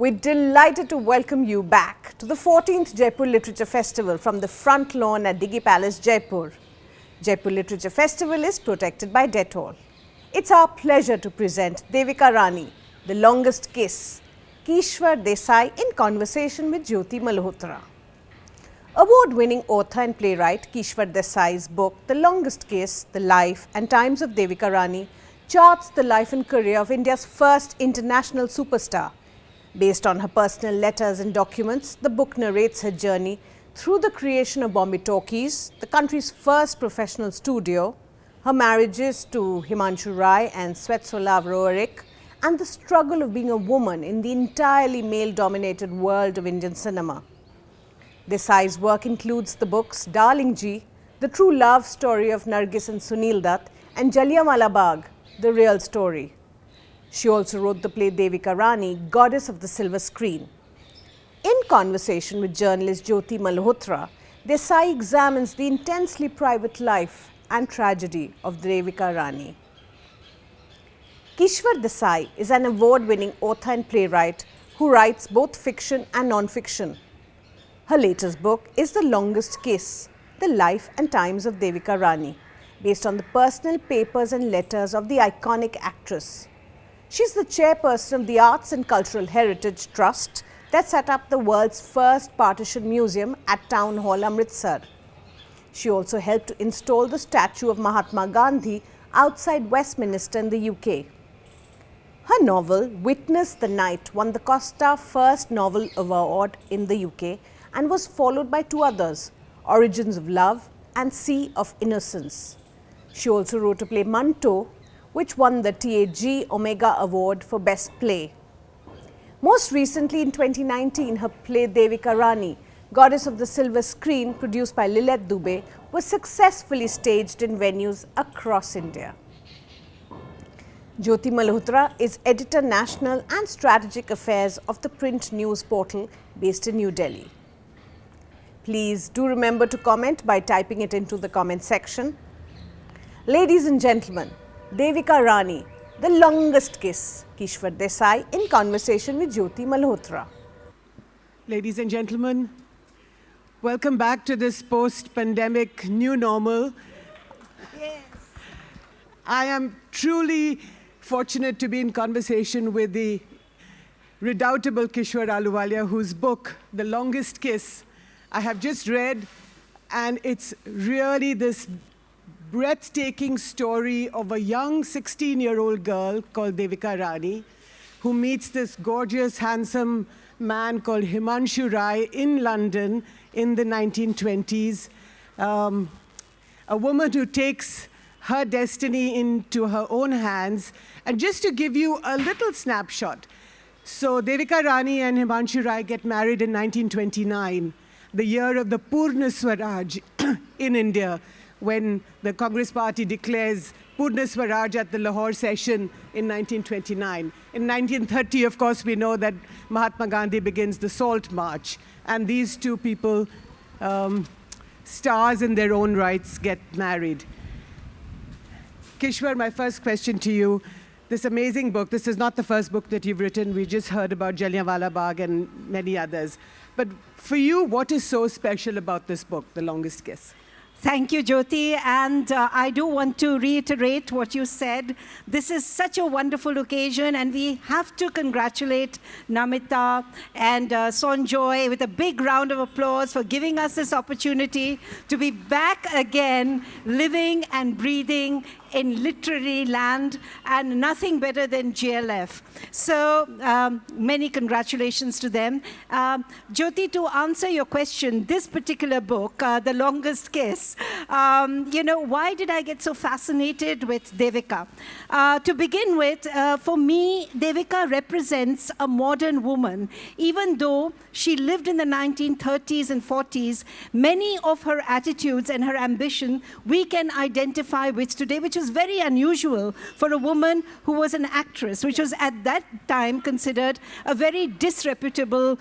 We're delighted to welcome you back to the 14th Jaipur Literature Festival from the front lawn at Diggi Palace, Jaipur. Jaipur Literature Festival is protected by Dettol. It's our pleasure to present Devika Rani, The Longest Kiss, Kishwar Desai in conversation with Jyoti Malhotra. Award-winning author and playwright Kishwar Desai's book, The Longest Kiss, The Life and Times of Devika Rani, charts the life and career of India's first international superstar. Based on her personal letters and documents, the book narrates her journey through the creation of Bombay Talkies, the country's first professional studio, her marriages to Himanshu Rai and Swetsola Roerich, and the struggle of being a woman in the entirely male-dominated world of Indian cinema. Desai's work includes the books Darling Ji, the true love story of Nargis and Sunil Dutt, and Jallianwala Bagh, the real story. She also wrote the play Devika Rani, Goddess of the Silver Screen. In conversation with journalist Jyoti Malhotra, Desai examines the intensely private life and tragedy of Devika Rani. Kishwar Desai is an award-winning author and playwright who writes both fiction and non-fiction. Her latest book is The Longest Kiss, The Life and Times of Devika Rani, based on the personal papers and letters of the iconic actress. She is the chairperson of the Arts and Cultural Heritage Trust that set up the world's first partition museum at Town Hall, Amritsar. She also helped to install the statue of Mahatma Gandhi outside Westminster in the UK. Her novel, Witness the Night, won the Costa First Novel Award in the UK and was followed by two others, Origins of Love and Sea of Innocence. She also wrote a play, Manto, which won the TAG Omega Award for Best Play. Most recently, in 2019, her play Devika Rani, Goddess of the Silver Screen, produced by Lilith Dubey, was successfully staged in venues across India. Jyoti Malhotra is Editor National and Strategic Affairs of the print news portal based in New Delhi. Please do remember to comment by typing it into the comment section. Ladies and gentlemen, Devika Rani, The Longest Kiss, Kishwar Desai in conversation with Jyoti Malhotra. Ladies and gentlemen, welcome back to this post-pandemic new normal. Yes. I am truly fortunate to be in conversation with the redoubtable Kishwar Ahluwalia, whose book, The Longest Kiss, I have just read, and it's really this breathtaking story of a young 16-year-old girl called Devika Rani, who meets this gorgeous, handsome man called Himanshu Rai in London in the 1920s. A woman who takes her destiny into her own hands. And just to give you a little snapshot, so Devika Rani and Himanshu Rai get married in 1929, the year of the Purna Swaraj in India, when the Congress Party declares Purna Swaraj at the Lahore session in 1929. In 1930, of course, we know that Mahatma Gandhi begins the Salt March, and these two people, stars in their own rights, get married. Kishwar, my first question to you, this amazing book, this is not the first book that you've written. We just heard about Jallianwala Bagh and many others. But for you, what is so special about this book, The Longest Kiss? Thank you, Jyoti. And I do want to reiterate what you said. This is such a wonderful occasion, and we have to congratulate Namita and Sonjoy with a big round of applause for giving us this opportunity to be back again, living and breathing in literary land, and nothing better than GLF. So many congratulations to them. Jyoti, to answer your question, this particular book, The Longest Kiss, why did I get so fascinated with Devika? To begin with, for me, Devika represents a modern woman. Even though she lived in the 1930s and 40s, many of her attitudes and her ambition we can identify with today, which was very unusual for a woman who was an actress, which was at that time considered a very disreputable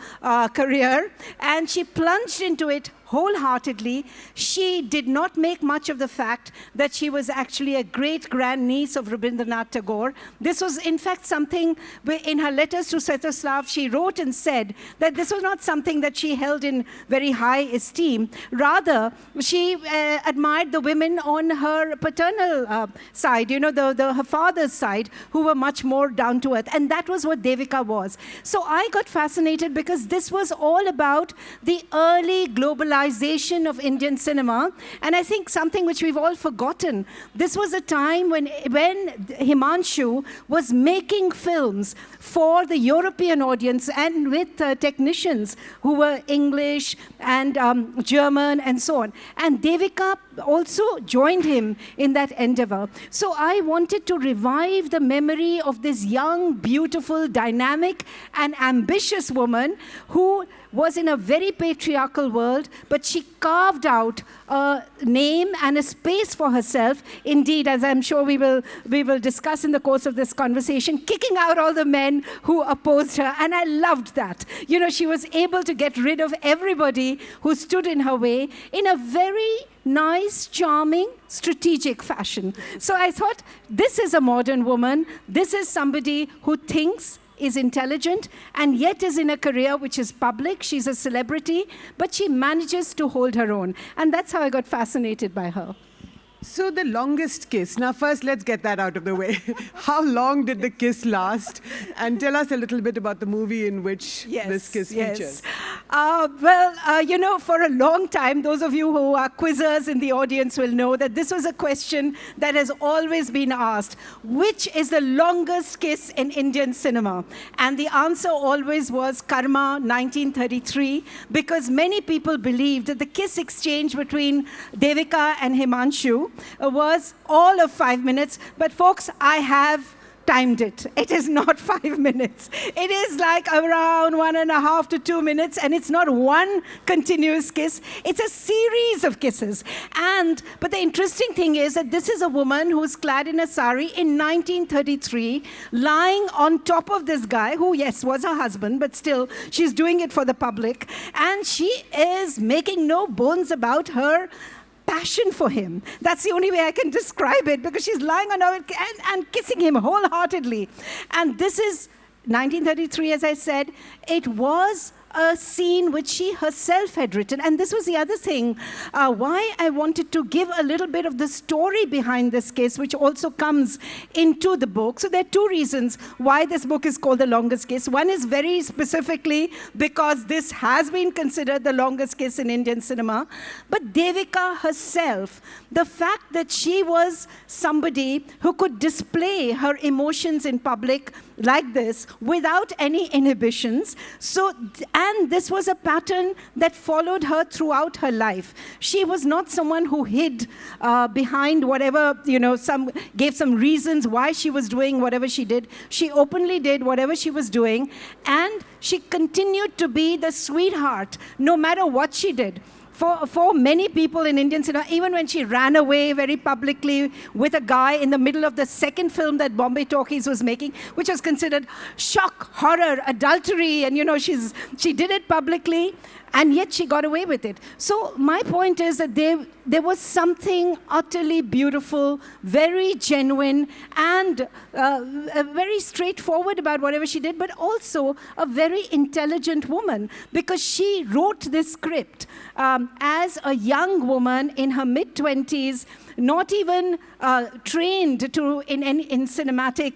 career. And she plunged into it wholeheartedly. She did not make much of the fact that she was actually a great-grandniece of Rabindranath Tagore. This was, in fact, something in her letters to Sviatoslav, she wrote and said that this was not something that she held in very high esteem. Rather, she admired the women on her paternal side, you know, her father's side, who were much more down to earth. And that was what Devika was. So I got fascinated because this was all about the early globalization of Indian cinema. And I think something which we've all forgotten. This was a time when Himanshu was making films for the European audience and with technicians who were English and German and so on. And Devika also joined him in that endeavor. So I wanted to revive the memory of this young, beautiful, dynamic, and ambitious woman who was in a very patriarchal world, but she carved out a name and a space for herself. Indeed, as I'm sure we will discuss in the course of this conversation, kicking out all the men who opposed her. And I loved that. You know, she was able to get rid of everybody who stood in her way in a very nice, charming, strategic fashion. So I thought, this is a modern woman. This is somebody who thinks, is intelligent, and yet is in a career which is public. She's a celebrity, but she manages to hold her own. And that's how I got fascinated by her. So the longest kiss. Now first, let's get that out of the way. How long did the kiss last? And tell us a little bit about the movie in which this kiss features. You know, for a long time, those of you who are quizzers in the audience will know that this was a question that has always been asked. Which is the longest kiss in Indian cinema? And the answer always was Karma, 1933, because many people believed that the kiss exchange between Devika and Himanshu was all of 5 minutes. But folks, I have timed it. It is not 5 minutes. It is like around 1.5 to 2 minutes, and it's not one continuous kiss. It's a series of kisses. But the interesting thing is that this is a woman who's clad in a sari in 1933, lying on top of this guy, who, yes, was her husband, but still, she's doing it for the public. And she is making no bones about her passion for him. That's the only way I can describe it, because she's lying on him and kissing him wholeheartedly. And this is 1933, as I said. It was a scene which she herself had written. And this was the other thing, why I wanted to give a little bit of the story behind this kiss, which also comes into the book. So there are two reasons why this book is called The Longest Kiss. One is very specifically because this has been considered the longest kiss in Indian cinema. But Devika herself, the fact that she was somebody who could display her emotions in public like this without any inhibitions. And this was a pattern that followed her throughout her life. She was not someone who hid behind whatever, you know, gave some reasons why she was doing whatever she did. She openly did whatever she was doing, and she continued to be the sweetheart no matter what she did. For many people in Indian cinema, even when she ran away very publicly with a guy in the middle of the second film that Bombay Talkies was making, which was considered shock, horror, adultery, and you know, she did it publicly, and yet she got away with it. So my point is that there was something utterly beautiful, very genuine, and very straightforward about whatever she did, but also a very intelligent woman, because she wrote this script as a young woman in her mid-20s, not even trained in cinematic,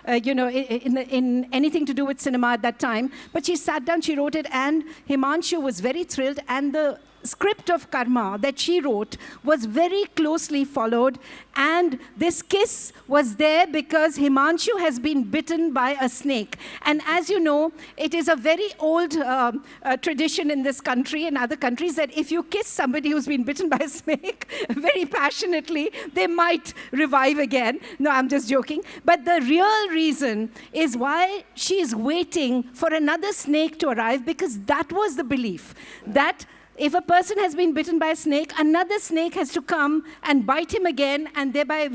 in anything to do with cinema at that time. But she sat down, she wrote it, and Himanshu was very thrilled. And the script of Karma that she wrote was very closely followed. And this kiss was there because Himanshu has been bitten by a snake. And as you know, it is a very old tradition in this country and other countries that if you kiss somebody who's been bitten by a snake very passionately, they might revive again. No, I'm just joking. But the real reason is why she is waiting for another snake to arrive, because that was the belief that if a person has been bitten by a snake, another snake has to come and bite him again, and thereby,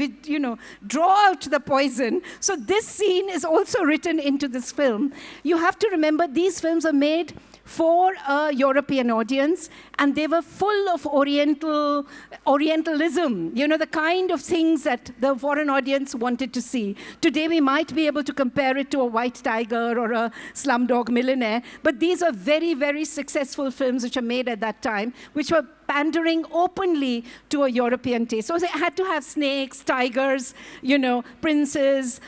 draw out the poison. So this scene is also written into this film. You have to remember, these films are made for a European audience, and they were full of Orientalism, you know, the kind of things that the foreign audience wanted to see. Today, we might be able to compare it to a White Tiger or a Slumdog Millionaire, but these are very, very successful films which are made at that time, which were pandering openly to a European taste. So they had to have snakes, tigers, you know, princes,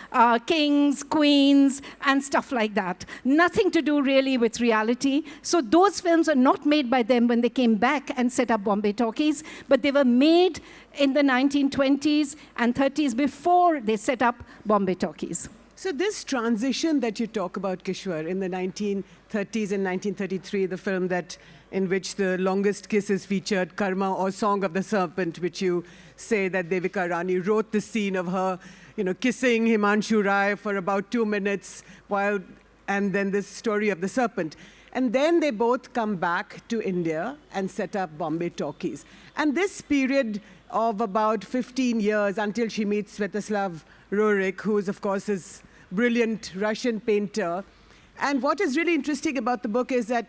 kings, queens, and stuff like that. Nothing to do really with reality. So those films are not made by them when they came back and set up Bombay Talkies, but they were made in the 1920s and 30s before they set up Bombay Talkies. So this transition that you talk about, Kishwar, in the 1930s and 1933, the film in which The Longest Kiss is featured, Karma or Song of the Serpent, which you say that Devika Rani wrote the scene of her, you know, kissing Himanshu Rai for about 2 minutes, and then this story of the serpent. And then they both come back to India and set up Bombay Talkies. And this period of about 15 years until she meets Sviatoslav Rurik, who is, of course, this brilliant Russian painter. And what is really interesting about the book is that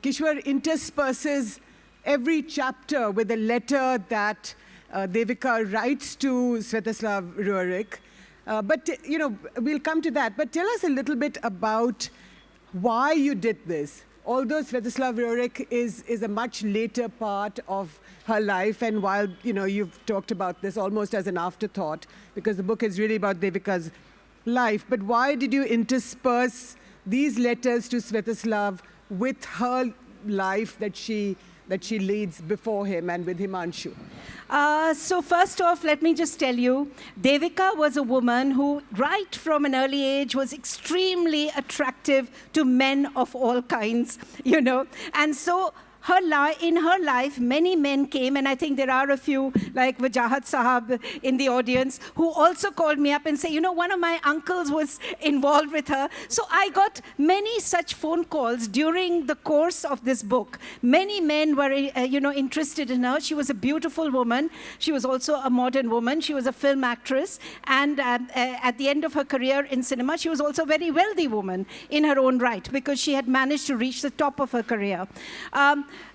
Kishwar intersperses every chapter with a letter that Devika writes to Sviatoslav Rurik. But, you know, we'll come to that. But tell us a little bit about why you did this. Although Sviatoslav Rurik is a much later part of her life, and while, you know, you've talked about this almost as an afterthought, because the book is really about Devika's life, but why did you intersperse these letters to Sviatoslav with her life that she leads before him and with Himanshu? So first off, let me just tell you, Devika was a woman who, right from an early age, was extremely attractive to men of all kinds, you know. And so in her life, many men came, and I think there are a few, like Wajahat Sahab in the audience, who also called me up and say, you know, one of my uncles was involved with her. So I got many such phone calls during the course of this book. Many men were, you know, interested in her. She was a beautiful woman. She was also a modern woman. She was a film actress. And at the end of her career in cinema, she was also a very wealthy woman in her own right, because she had managed to reach the top of her career.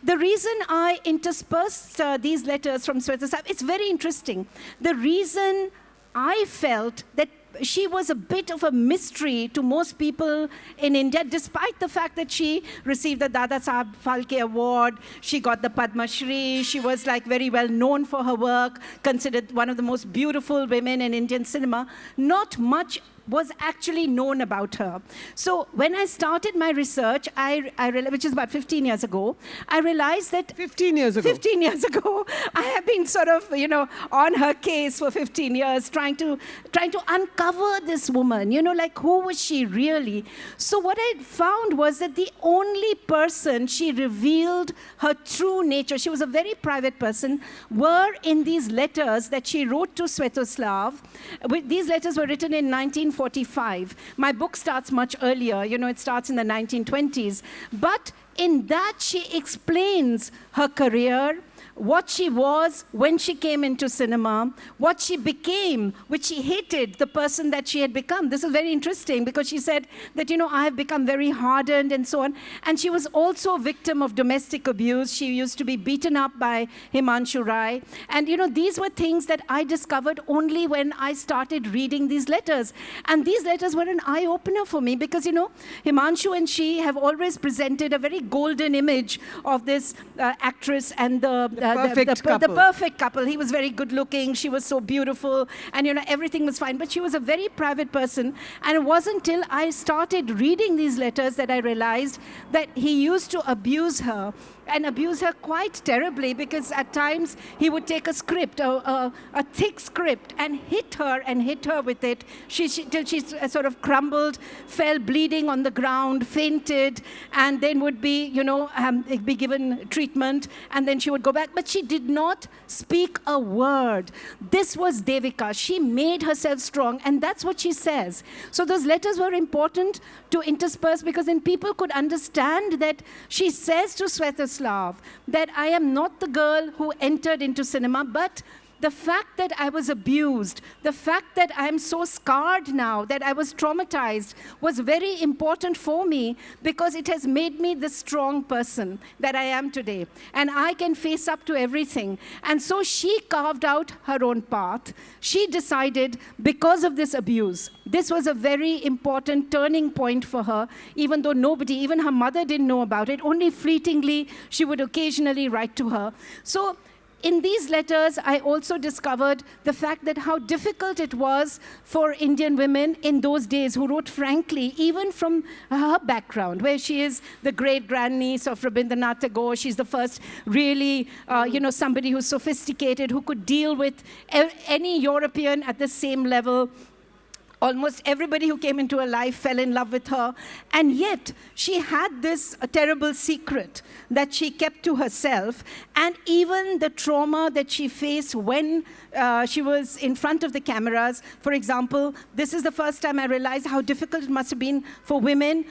The reason I interspersed these letters from Sviatoslav, it's very interesting. The reason I felt that she was a bit of a mystery to most people in India, despite the fact that she received the Dada Saheb Phalke Award, she got the Padma Shri, she was like very well known for her work, considered one of the most beautiful women in Indian cinema. Not much was actually known about her. So when I started my research, which is about 15 years ago, I realized that 15 years ago. 15 years ago, I have been sort of, you know, on her case for 15 years, trying to uncover this woman, you know, like who was she really? So what I found was that the only person she revealed her true nature, she was a very private person, were in these letters that she wrote to Sviatoslav. These letters were written in 1945. My book starts much earlier, you know, it starts in the 1920s. But in that, she explains her career, what she was when she came into cinema, what she became, which she hated, the person that she had become. This is very interesting because she said that, you know, I have become very hardened and so on. And she was also a victim of domestic abuse. She used to be beaten up by Himanshu Rai. And, you know, these were things that I discovered only when I started reading these letters. And these letters were an eye-opener for me because, you know, Himanshu and she have always presented a very golden image of this actress and the perfect couple. He was very good looking. She was so beautiful. And, you know, everything was fine. But she was a very private person. And it wasn't till I started reading these letters that I realized that he used to abuse her, and abuse her quite terribly, because at times he would take a script, a thick script, and hit her with it till she sort of crumbled, fell bleeding on the ground, fainted, and then would be, you know, be given treatment, and then she would go back. But she did not speak a word. This was Devika. She made herself strong, and that's what she says. So those letters were important to intersperse, because then people could understand that she says to Sviatoslav that I am not the girl who entered into cinema, but the fact that I was abused, the fact that I'm so scarred now, that I was traumatized, was very important for me because it has made me the strong person that I am today. And I can face up to everything. And so she carved out her own path. She decided, because of this abuse, this was a very important turning point for her, even though nobody, even her mother didn't know about it. Only fleetingly, she would occasionally write to her. So in these letters, I also discovered the fact that how difficult it was for Indian women in those days who wrote frankly, even from her background, where she is the great-grandniece of Rabindranath Tagore. She's the first really, somebody who's sophisticated, who could deal with any European at the same level. Almost everybody who came into her life fell in love with her. And yet, she had this terrible secret that she kept to herself. And even the trauma that she faced when she was in front of the cameras. For example, this is the first time I realized how difficult it must have been for women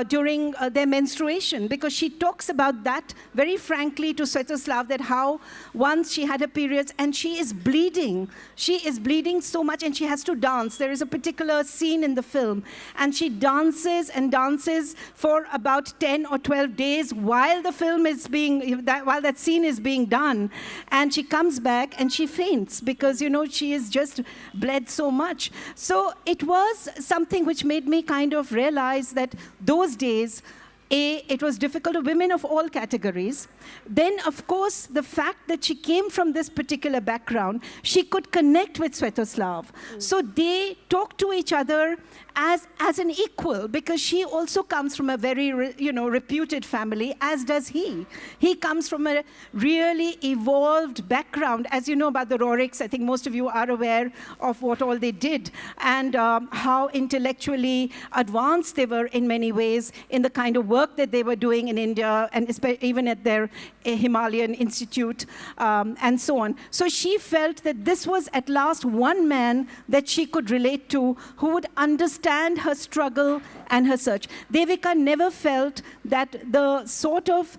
during their menstruation, because she talks about that very frankly to Sviatoslav, that how once she had her periods and she is bleeding. She is bleeding so much and she has to dance. There is a particular scene in the film, and she dances and dances for about 10 or 12 days while the film is while that scene is being done. And she comes back and she faints because, she has just bled so much. So it was something which made me kind of realize that those days, it was difficult to women of all categories. Then, of course, the fact that she came from this particular background, she could connect with Sviatoslav. So they talked to each other as an equal, because she also comes from a very, reputed family, as does he. He comes from a really evolved background. As you know about the Roriks, I think most of you are aware of what all they did and how intellectually advanced they were in many ways in the kind of work that they were doing in India, and even at their Himalayan Institute, and so on. So she felt that this was at last one man that she could relate to, who would understand her struggle and her search. Devika never felt that the sort of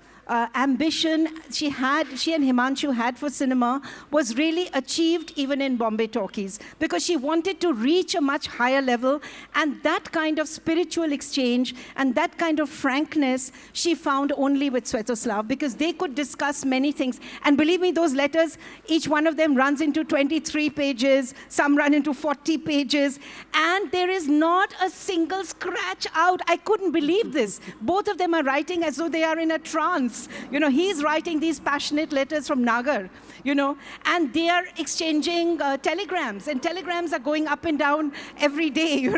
ambition she and Himanshu had for cinema was really achieved even in Bombay talkies, because she wanted to reach a much higher level, and that kind of spiritual exchange and that kind of frankness she found only with Sviatoslav, because they could discuss many things. And believe me, those letters, each one of them runs into 23 pages, some run into 40 pages, and there is not a single scratch out. I couldn't believe this. Both of them are writing as though they are in a trance. He's writing these passionate letters from Nagar, and they are exchanging telegrams, and telegrams are going up and down every day,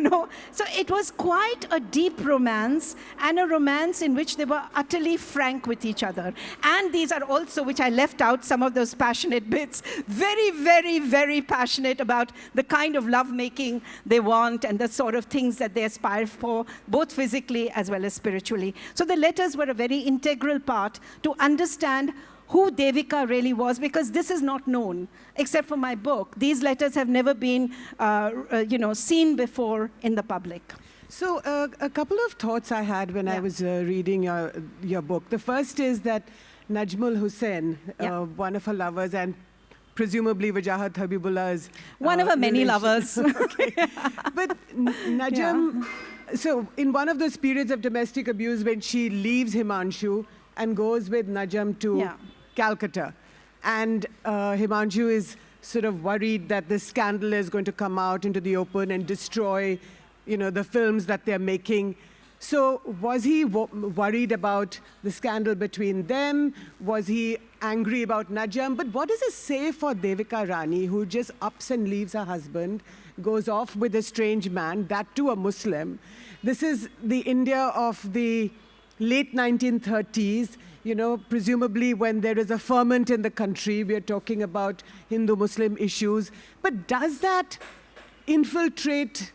So it was quite a deep romance, and a romance in which they were utterly frank with each other. And these are also, which I left out, some of those passionate bits, very, very, very passionate about the kind of lovemaking they want and the sort of things that they aspire for, both physically as well as spiritually. So the letters were a very integral part to understand who Devika really was, because this is not known, except for my book. These letters have never been, seen before in the public. So a couple of thoughts I had when I was reading your book. The first is that Najmul Hussain, one of her lovers, and presumably Wajahat Habibullah's one of her many lovers. Okay. But Najm, so in one of those periods of domestic abuse when she leaves Himanshu and goes with Najm to Calcutta, and Himanshu is sort of worried that this scandal is going to come out into the open and destroy, the films that they're making. So was he worried about the scandal between them? Was he angry about Najm? But what does it say for Devika Rani, who just ups and leaves her husband, goes off with a strange man, that too a Muslim? This is the India of the late 1930s, presumably when there is a ferment in the country. We are talking about Hindu-Muslim issues. But does that infiltrate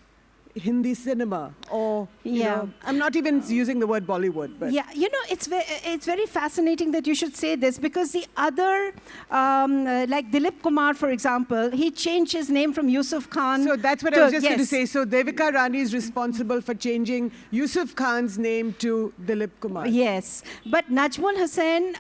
Hindi cinema, or you Yeah. know, I'm not even using the word Bollywood, but Yeah, you know, it's very fascinating that you should say this, because the other, like Dilip Kumar, for example, he changed his name from Yusuf Khan. so that's what I was just going to yes. say. So Devika Rani is responsible for changing Yusuf Khan's name to Dilip Kumar. Yes, but Najmul Hussain,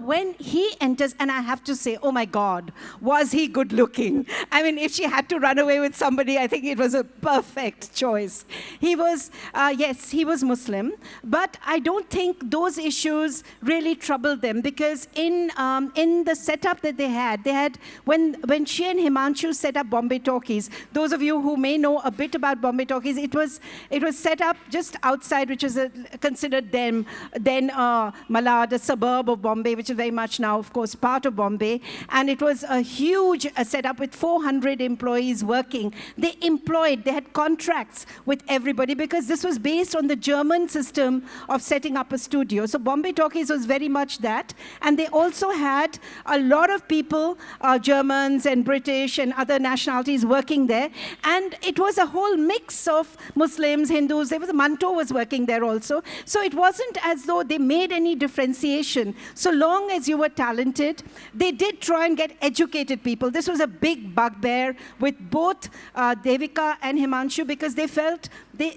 when he enters, and I have to say, oh my God, was he good looking? I mean, if she had to run away with somebody, I think it was a perfect choice. He was, yes, he was Muslim, but I don't think those issues really troubled them, because in the setup that they had when she and Himanshu set up Bombay Talkies, those of you who may know a bit about Bombay Talkies, it was set up just outside, which is considered then Malad, a suburb of Bombay, which is very much now, of course, part of Bombay. And it was a huge setup with 400 employees working. They had contracts with everybody, because this was based on the German system of setting up a studio. So Bombay Talkies was very much that. And they also had a lot of people, Germans and British and other nationalities working there. And it was a whole mix of Muslims, Hindus. There was Manto was working there also. So it wasn't as though they made any differentiation. So long as you were talented, they did try and get educated people. This was a big bugbear with both Devika and Himanshu, because they felt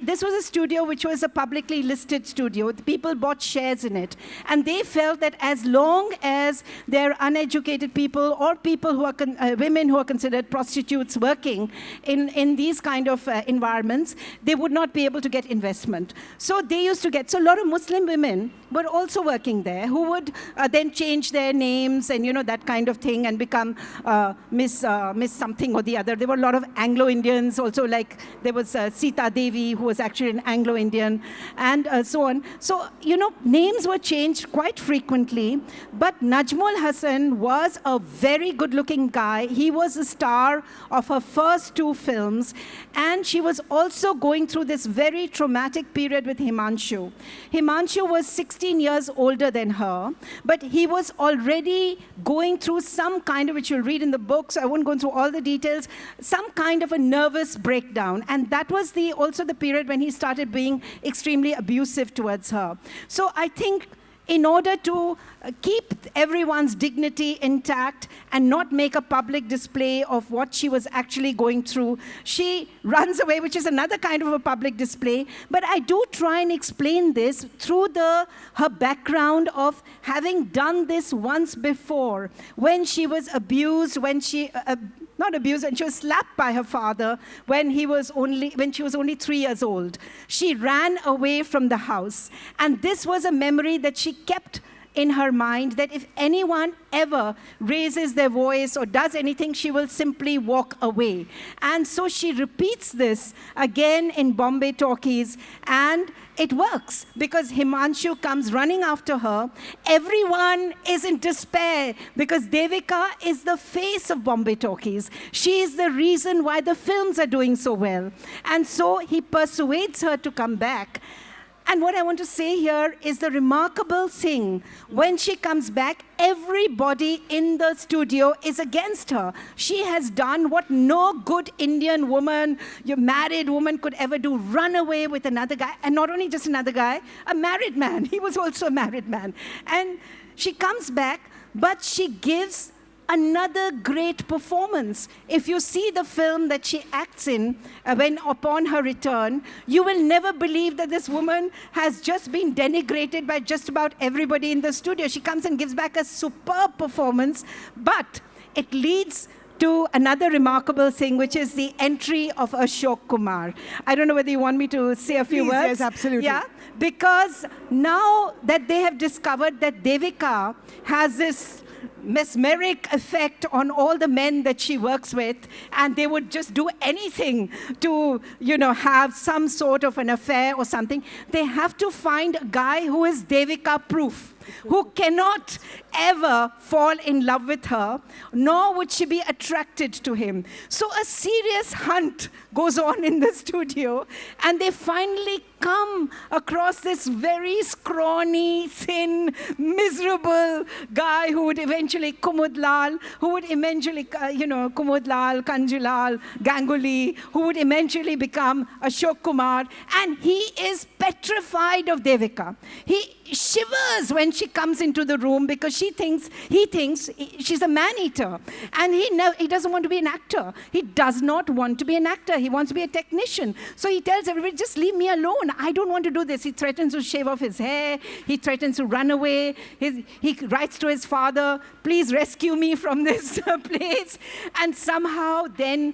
this was a studio which was a publicly listed studio. The people bought shares in it. And they felt that as long as there are uneducated people or people who are women who are considered prostitutes working in these kind of environments, they would not be able to get investment. So they used to get, so a lot of Muslim women were also working there, who would then change their names and, you know, that kind of thing, and become Miss something or the other. There were a lot of Anglo-Indians also, like there was Sita Devi, who was actually an Anglo-Indian, and so on. So, you know, names were changed quite frequently, but Najmul Hussain was a very good-looking guy. He was a star of her first 2 films, and she was also going through this very traumatic period with Himanshu. Himanshu was 16 years older than her, but he was already going through some kind of, which you'll read in the book, so I won't go through all the details, some kind of a nervous breakdown. And that was also the period when he started being extremely abusive towards her. So I think in order to keep everyone's dignity intact and not make a public display of what she was actually going through, she runs away, which is another kind of a public display. But I do try and explain this through her background of having done this once before, when she was abused, when she... not abused, and she was slapped by her father when she was only 3 years old. She ran away from the house. And this was a memory that she kept in her mind, that if anyone ever raises their voice or does anything, she will simply walk away. And so she repeats this again in Bombay Talkies, and it works, because Himanshu comes running after her. Everyone is in despair, because Devika is the face of Bombay Talkies. She is the reason why the films are doing so well. And so he persuades her to come back. And what I want to say here is the remarkable thing. When she comes back, everybody in the studio is against her. She has done what no good Indian woman, your married woman, could ever do: run away with another guy. And not only just another guy, a married man. He was also a married man. And she comes back, but she gives another great performance. If you see the film that she acts in when upon her return, you will never believe that this woman has just been denigrated by just about everybody in the studio. She comes and gives back a superb performance, but it leads to another remarkable thing, which is the entry of Ashok Kumar. I don't know whether you want me to say a few Please, words. yes, absolutely. Yeah, because now that they have discovered that Devika has this mesmeric effect on all the men that she works with, and they would just do anything to, you know, have some sort of an affair or something. They have to find a guy who is Devika proof, who cannot ever fall in love with her, nor would she be attracted to him. So a serious hunt goes on in the studio, and they finally come across this very scrawny, thin, miserable guy who would eventually, Kumud Lal, who would eventually, Kumud Lal, Kanji Lal, Ganguly, who would eventually become Ashok Kumar. And he is petrified of Devika. He shivers when she comes into the room because he thinks she's a man-eater. And he doesn't want to be an actor. He does not want to be an actor. He wants to be a technician. So he tells everybody, just leave me alone. I don't want to do this. He threatens to shave off his hair. He threatens to run away. He writes to his father, please rescue me from this place. And somehow then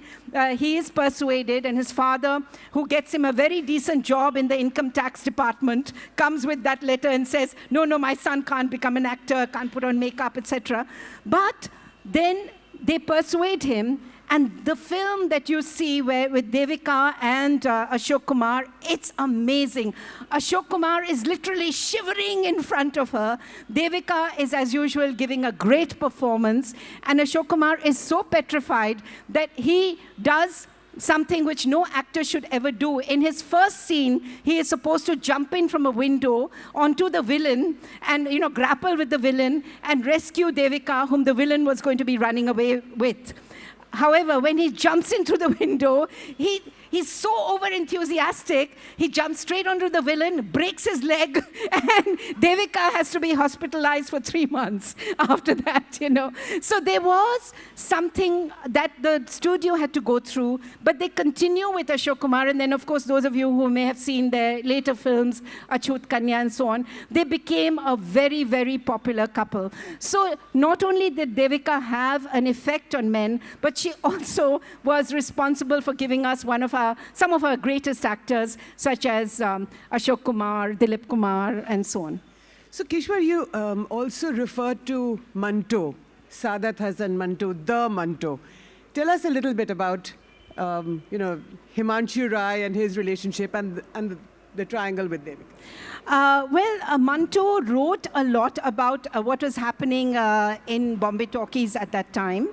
he is persuaded, and his father, who gets him a very decent job in the income tax department, comes with that letter and says, no, my son can't become an actor, can't put on makeup, etc. But then they persuade him, and the film that you see with Devika and Ashok Kumar, it's amazing. Ashok Kumar is literally shivering in front of her. Devika is, as usual, giving a great performance. And Ashok Kumar is so petrified that he does something which no actor should ever do. In his first scene, he is supposed to jump in from a window onto the villain and grapple with the villain and rescue Devika, whom the villain was going to be running away with. However, when he jumps into the window, he's so over-enthusiastic, he jumps straight onto the villain, breaks his leg, and Devika has to be hospitalized for 3 months after that, So there was something that the studio had to go through, but they continue with Ashok Kumar, and then, of course, those of you who may have seen their later films, Achut Kanya and so on, they became a very, very popular couple. So not only did Devika have an effect on men, but she also was responsible for giving us some of our greatest actors, such as Ashok Kumar, Dilip Kumar, and so on. So Kishwar, you also referred to Manto, Saadat Hasan Manto, the Manto. Tell us a little bit about, Himanshu Rai and his relationship and the triangle with Devika. Manto wrote a lot about what was happening in Bombay talkies at that time.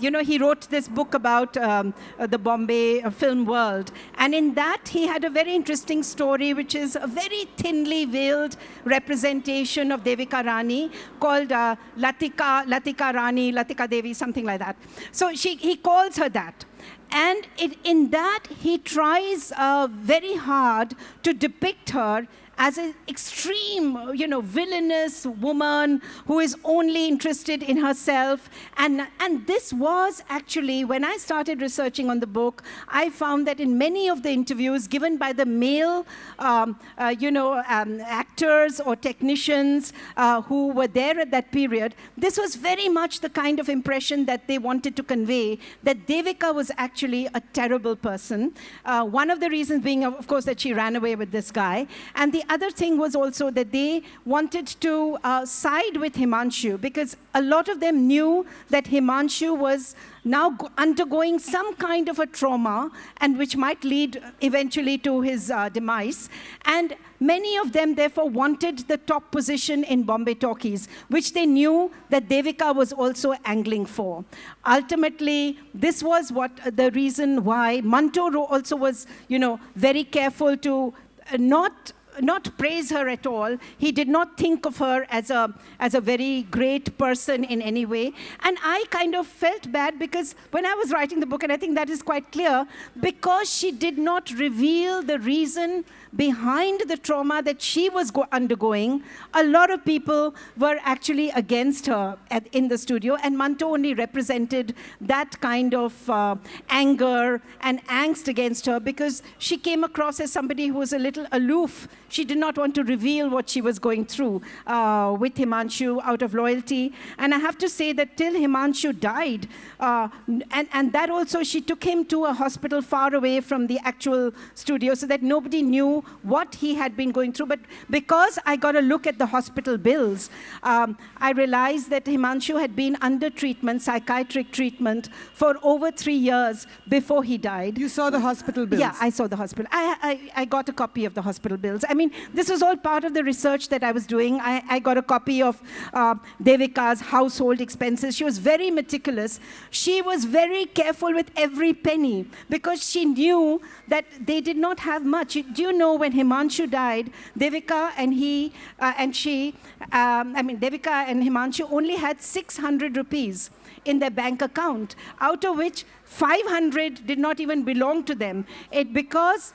He wrote this book about the Bombay film world. And in that, he had a very interesting story, which is a very thinly veiled representation of Devika Rani called Latika Rani, Latika Devi, something like that. So he calls her that. And in that, he tries very hard to depict her as an extreme, villainous woman who is only interested in herself. And this was actually, when I started researching on the book, I found that in many of the interviews given by the male, actors or technicians who were there at that period, this was very much the kind of impression that they wanted to convey, that Devika was actually a terrible person. One of the reasons being, of course, that she ran away with this guy. And the other thing was also that they wanted to side with Himanshu, because a lot of them knew that Himanshu was now undergoing some kind of a trauma, and which might lead eventually to his demise. And many of them, therefore, wanted the top position in Bombay talkies, which they knew that Devika was also angling for. Ultimately, this was the reason why Manto also was, very careful to not praise her at all. He did not think of her as a very great person in any way. And I kind of felt bad because when I was writing the book, and I think that is quite clear, because she did not reveal the reason behind the trauma that she was undergoing, a lot of people were actually against her in the studio, and Manto only represented that kind of anger and angst against her because she came across as somebody who was a little aloof. She did not want to reveal what she was going through with Himanshu out of loyalty. And I have to say that till Himanshu died, and that also, she took him to a hospital far away from the actual studio so that nobody knew what he had been going through. But because I got a look at the hospital bills, I realized that Himanshu had been under treatment, psychiatric treatment, for over 3 years before he died. You saw the hospital bills? Yeah, I saw the hospital. I got a copy of the hospital bills. I mean, this was all part of the research that I was doing. I got a copy of Devika's household expenses. She was very meticulous. She was very careful with every penny because she knew that they did not have much. Do you know when Himanshu died, Devika and Devika and Himanshu only had 600 rupees in their bank account, out of which 500 did not even belong to them. Because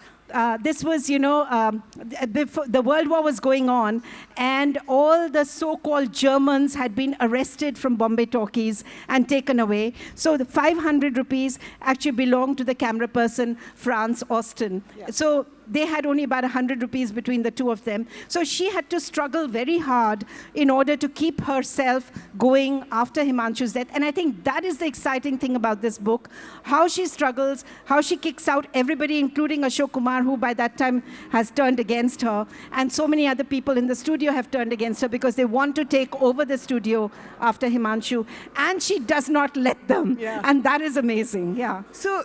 this was, before the World War was going on, and all the so-called Germans had been arrested from Bombay Talkies and taken away. So the 500 rupees actually belonged to the camera person, Franz Austin. Yeah. So they had only about 100 rupees between the two of them. So she had to struggle very hard in order to keep herself going after Himanshu's death. And I think that is the exciting thing about this book, how she struggles, how she kicks out everybody, including Ashok Kumar, who by that time has turned against her. And so many other people in the studio have turned against her because they want to take over the studio after Himanshu. And she does not let them. Yeah. And that is amazing, yeah. So,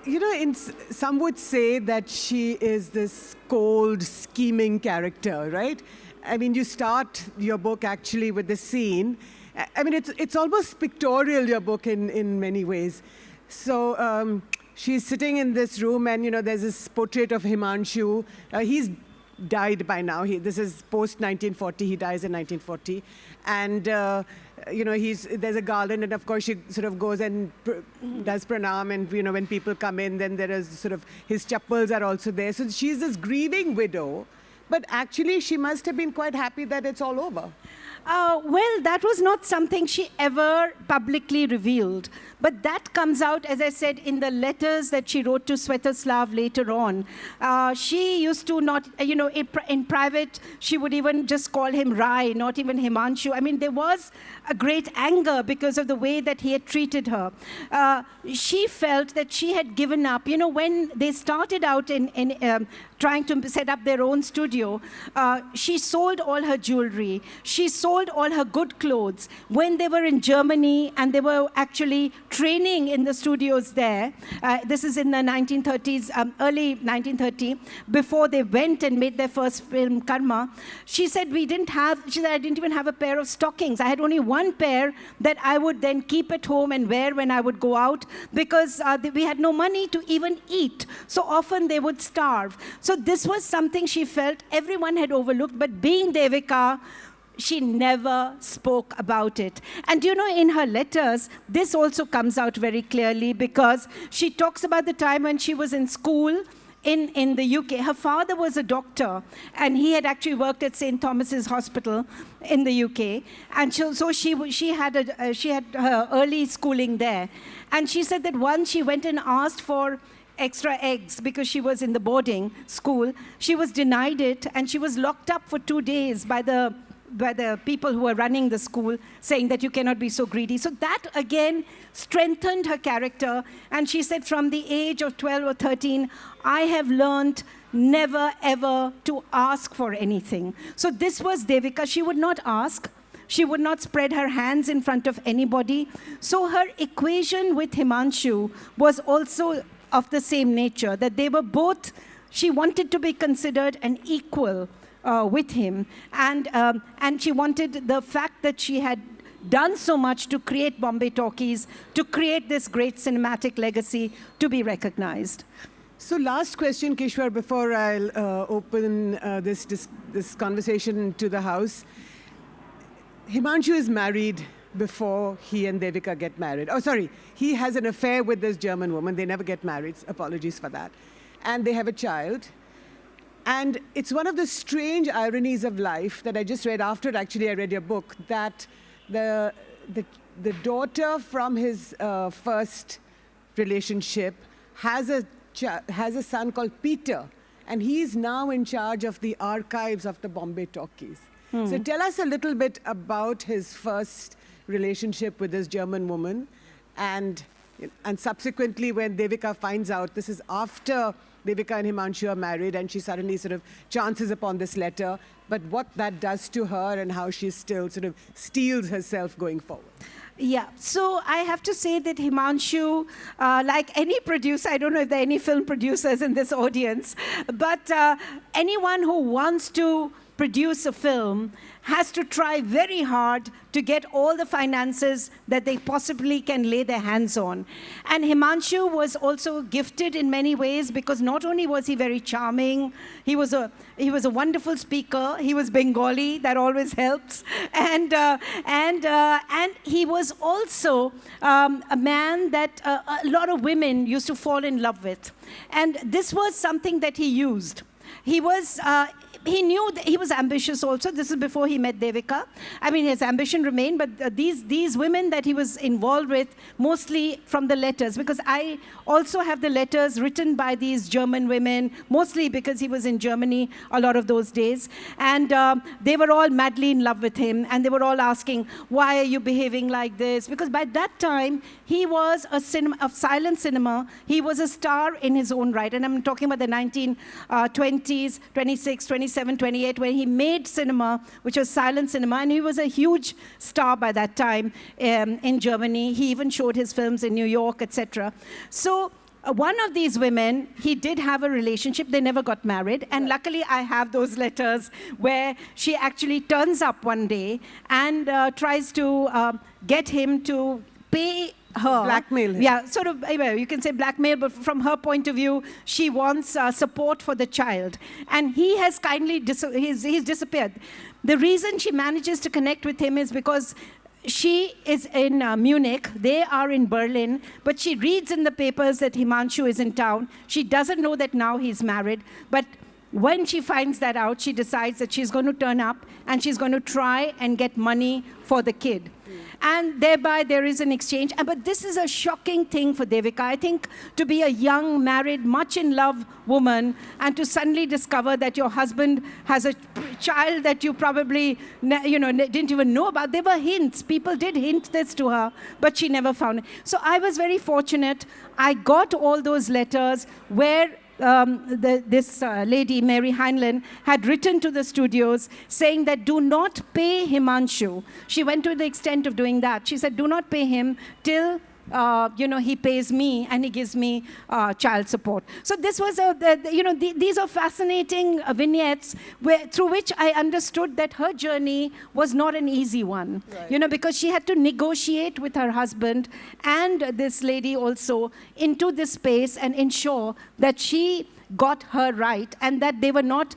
some would say that she is this cold, scheming character, right? I mean, you start your book actually with the scene. I mean, it's almost pictorial, your book, in many ways. So she's sitting in this room, and, there's this portrait of Himanshu. He's died by now. This is post-1940. He dies in 1940. And, there's a garland, and of course she sort of goes and does pranam, and, when people come in, then there is sort of, his chappals are also there. So she's this grieving widow, but actually she must have been quite happy that it's all over. Well, that was not something she ever publicly revealed. But that comes out, as I said, in the letters that she wrote to Svetoslav later on. She used to not, in private, she would even just call him Rai, not even Himanshu. I mean, there was a great anger because of the way that he had treated her. She felt that she had given up. When they started out in trying to set up their own studio, she sold all her jewelry. She sold all her good clothes. When they were in Germany and they were actually training in the studios there, this is in the 1930s, early 1930, before they went and made their first film, Karma, she said, I didn't even have a pair of stockings. I had only one pair that I would then keep at home and wear when I would go out because we had no money to even eat. So often they would starve. So this was something she felt everyone had overlooked, but being Devika, she never spoke about it. And in her letters, this also comes out very clearly because she talks about the time when she was in school in the UK. Her father was a doctor, and he had actually worked at St. Thomas's Hospital in the UK. And so she had her early schooling there. And she said that once she went and asked for extra eggs because she was in the boarding school. She was denied it, and she was locked up for 2 days by the people who were running the school, saying that you cannot be so greedy. So that, again, strengthened her character. And she said, from the age of 12 or 13, I have learned never, ever to ask for anything. So this was Devika. She would not ask. She would not spread her hands in front of anybody. So her equation with Himanshu was also of the same nature, that they were both, she wanted to be considered an equal with him. And she wanted the fact that she had done so much to create Bombay Talkies, to create this great cinematic legacy, to be recognized. So last question, Kishwar, before I'll open this conversation to the house. Himanshu is married before he and Devika get married. Oh, sorry. He has an affair with this German woman. They never get married. Apologies for that. And they have a child. And it's one of the strange ironies of life that I just read after actually I read your book, that the daughter from his first relationship has a son called Peter. And he's now in charge of the archives of the Bombay Talkies. So tell us a little bit about his first relationship with this German woman, and subsequently when Devika finds out, this is after Devika and Himanshu are married, and she suddenly sort of chances upon this letter, but what that does to her and how she still sort of steels herself going forward. Yeah, so I have to say that Himanshu, like any producer, I don't know if there are any film producers in this audience, but anyone who wants to produce a film has to try very hard to get all the finances that they possibly can lay their hands on. And Himanshu was also gifted in many ways because not only was he very charming, he was a wonderful speaker. He was Bengali, that always helps, and he was also a man that a lot of women used to fall in love with, and this was something that he used. He knew that he was ambitious also. This is before he met Devika. I mean, his ambition remained, but these women that he was involved with, mostly from the letters, because I also have the letters written by these German women, mostly because he was in Germany a lot of those days. And they were all madly in love with him, and they were all asking, why are you behaving like this? Because by that time, he was a silent cinema. He was a star in his own right. And I'm talking about the 1920s, 26, 27, 28, when he made cinema, which was silent cinema, and he was a huge star by that time in Germany. He even showed his films in New York, etc. So one of these women, he did have a relationship. They never got married. And luckily, I have those letters where she actually turns up one day and tries to get him to pay her. Blackmail him. Yeah, sort of, you can say blackmail, but from her point of view, she wants support for the child. And he has kindly, he's disappeared. The reason she manages to connect with him is because she is in Munich, they are in Berlin, but she reads in the papers that Himanshu is in town. She doesn't know that now he's married, but when she finds that out, she decides that she's going to turn up and she's going to try and get money for the kid. And thereby there is an exchange. But this is a shocking thing for Devika. I think to be a young, married, much in love woman and to suddenly discover that your husband has a child that you probably didn't even know about. There were hints. People did hint this to her, but she never found it. So I was very fortunate. I got all those letters where this lady, Mary Heinlein, had written to the studios saying that do not pay Himanshu. She went to the extent of doing that. She said, do not pay him till he pays me and he gives me child support. So this was these are fascinating vignettes through which I understood that her journey was not an easy one. Right. Because she had to negotiate with her husband and this lady also into this space and ensure that she got her right and that they were not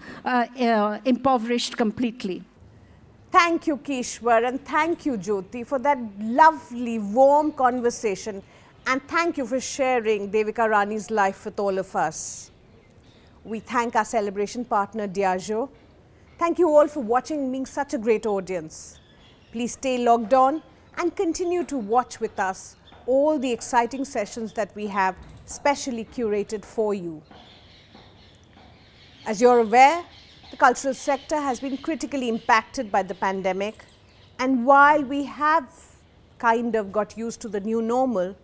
impoverished completely. Thank you, Kishwar, and thank you, Jyoti, for that lovely, warm conversation. And thank you for sharing Devika Rani's life with all of us. We thank our celebration partner, Diageo. Thank you all for watching and being such a great audience. Please stay logged on and continue to watch with us all the exciting sessions that we have specially curated for you. As you're aware, the cultural sector has been critically impacted by the pandemic, and while we have kind of got used to the new normal,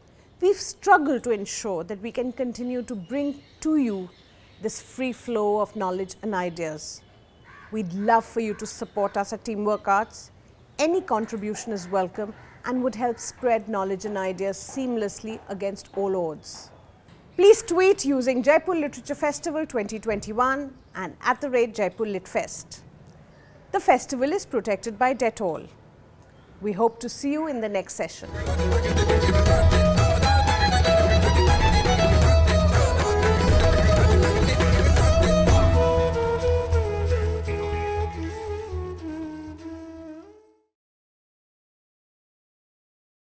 we've struggled to ensure that we can continue to bring to you this free flow of knowledge and ideas. We'd love for you to support us at Teamwork Arts. Any contribution is welcome and would help spread knowledge and ideas seamlessly against all odds. Please tweet using Jaipur Literature Festival 2021 and @Jaipur Lit Fest. The festival is protected by Dettol. We hope to see you in the next session.